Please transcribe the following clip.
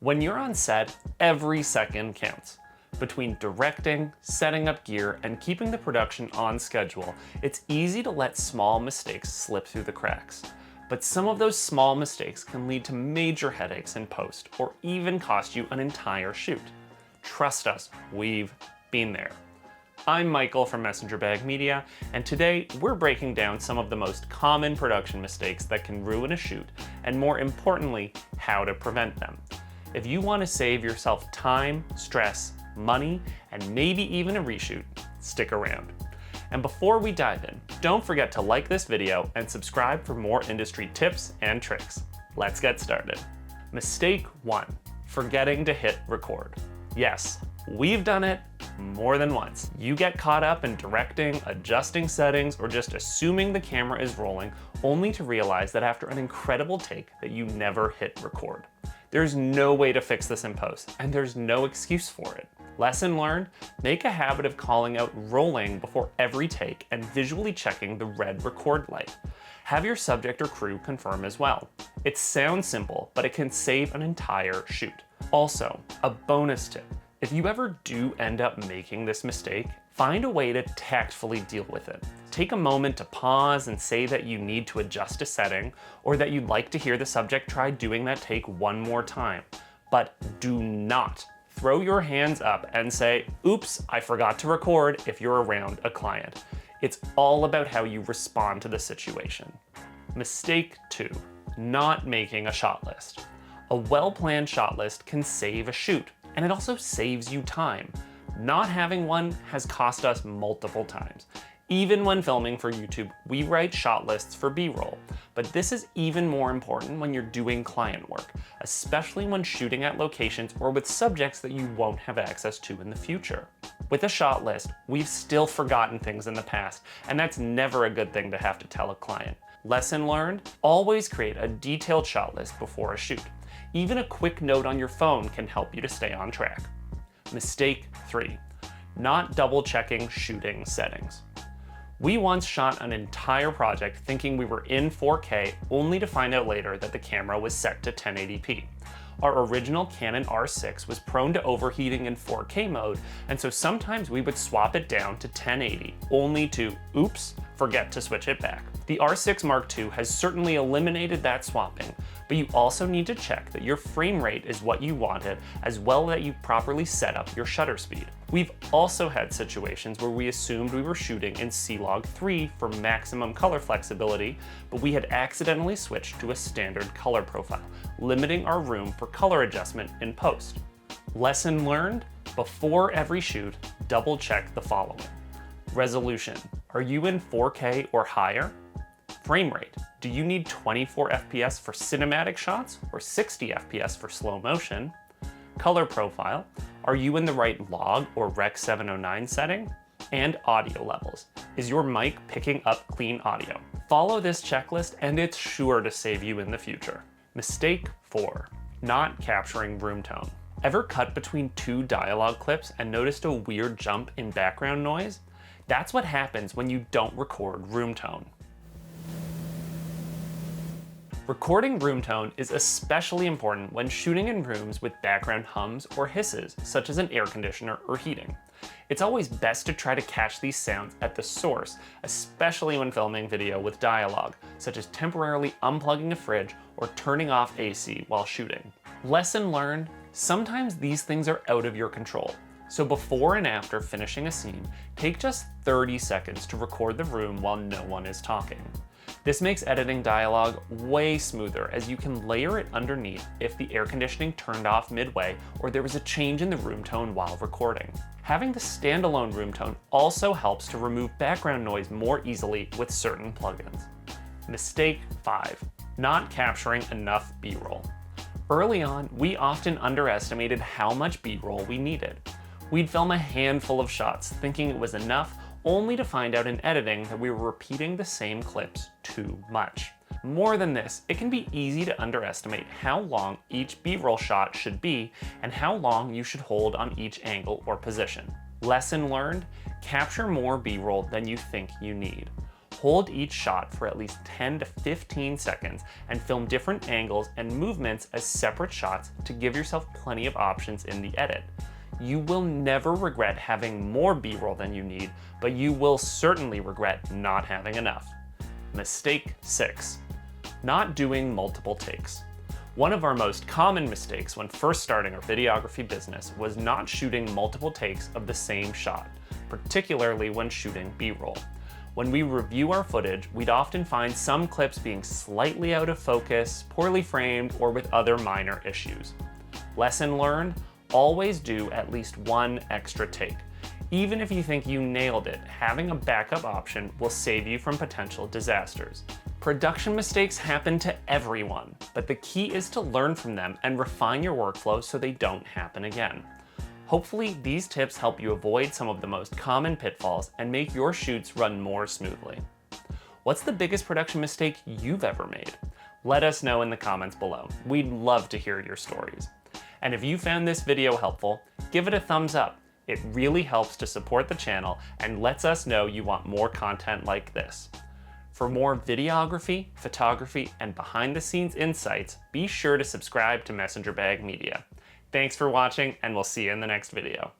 When you're on set, every second counts. Between directing, setting up gear, and keeping the production on schedule, it's easy to let small mistakes slip through the cracks. But some of those small mistakes can lead to major headaches in post, or even cost you an entire shoot. Trust us, we've been there. I'm Michael from Messenger Bag Media, and today we're breaking down some of the most common production mistakes that can ruin a shoot, and more importantly, how to prevent them. If you want to save yourself time, stress, money, and maybe even a reshoot, stick around. And before we dive in, don't forget to like this video and subscribe for more industry tips and tricks. Let's get started. Mistake 1, forgetting to hit record. Yes, we've done it more than once. You get caught up in directing, adjusting settings, or just assuming the camera is rolling, only to realize that after an incredible take that you never hit record. There's no way to fix this in post, and there's no excuse for it. Lesson learned, make a habit of calling out rolling before every take and visually checking the red record light. Have your subject or crew confirm as well. It sounds simple, but it can save an entire shoot. Also, a bonus tip. If you ever do end up making this mistake, find a way to tactfully deal with it. Take a moment to pause and say that you need to adjust a setting, or that you'd like to hear the subject try doing that take one more time. But do not throw your hands up and say, oops, I forgot to record if you're around a client. It's all about how you respond to the situation. Mistake 2, not making a shot list. A well-planned shot list can save a shoot, and it also saves you time. Not having one has cost us multiple times. Even when filming for YouTube, we write shot lists for B-roll, but this is even more important when you're doing client work, especially when shooting at locations or with subjects that you won't have access to in the future. With a shot list, we've still forgotten things in the past, and that's never a good thing to have to tell a client. Lesson learned, always create a detailed shot list before a shoot. Even a quick note on your phone can help you to stay on track. Mistake 3, not double checking shooting settings. We once shot an entire project thinking we were in 4K only to find out later that the camera was set to 1080p. Our original Canon R6 was prone to overheating in 4K mode, and so sometimes we would swap it down to 1080, only to, oops, forget to switch it back. The R6 Mark II has certainly eliminated that swapping, but you also need to check that your frame rate is what you wanted, as well that you properly set up your shutter speed. We've also had situations where we assumed we were shooting in C-Log 3 for maximum color flexibility, but we had accidentally switched to a standard color profile, limiting our room for color adjustment in post. Lesson learned, before every shoot, double check the following. Resolution, are you in 4K or higher? Frame rate, do you need 24 FPS for cinematic shots or 60 FPS for slow motion? Color profile, are you in the right log or Rec 709 setting? And audio levels, is your mic picking up clean audio? Follow this checklist and it's sure to save you in the future. Mistake 4, not capturing room tone. Ever cut between two dialogue clips and noticed a weird jump in background noise? That's what happens when you don't record room tone. Recording room tone is especially important when shooting in rooms with background hums or hisses, such as an air conditioner or heating. It's always best to try to catch these sounds at the source, especially when filming video with dialogue, such as temporarily unplugging a fridge or turning off AC while shooting. Lesson learned, sometimes these things are out of your control. So before and after finishing a scene, take just 30 seconds to record the room while no one is talking. This makes editing dialogue way smoother, as you can layer it underneath if the air conditioning turned off midway or there was a change in the room tone while recording. Having the standalone room tone also helps to remove background noise more easily with certain plugins. Mistake 5, not capturing enough B-roll. Early on, we often underestimated how much B-roll we needed. We'd film a handful of shots thinking it was enough, only to find out in editing that we were repeating the same clips too much. More than this, it can be easy to underestimate how long each B-roll shot should be and how long you should hold on each angle or position. Lesson learned, capture more B-roll than you think you need. Hold each shot for at least 10 to 15 seconds and film different angles and movements as separate shots to give yourself plenty of options in the edit. You will never regret having more B-roll than you need, but you will certainly regret not having enough. Mistake 6. Not doing multiple takes. One of our most common mistakes when first starting our videography business was not shooting multiple takes of the same shot, particularly when shooting B-roll. When we review our footage, we'd often find some clips being slightly out of focus, poorly framed, or with other minor issues. Lesson learned: always do at least one extra take. Even if you think you nailed it, having a backup option will save you from potential disasters. Production mistakes happen to everyone, but the key is to learn from them and refine your workflow so they don't happen again. Hopefully, these tips help you avoid some of the most common pitfalls and make your shoots run more smoothly. What's the biggest production mistake you've ever made? Let us know in the comments below. We'd love to hear your stories. And if you found this video helpful, give it a thumbs up. It really helps to support the channel and lets us know you want more content like this. For more videography, photography, and behind-the-scenes insights, be sure to subscribe to Messenger Bag Media. Thanks for watching, and we'll see you in the next video.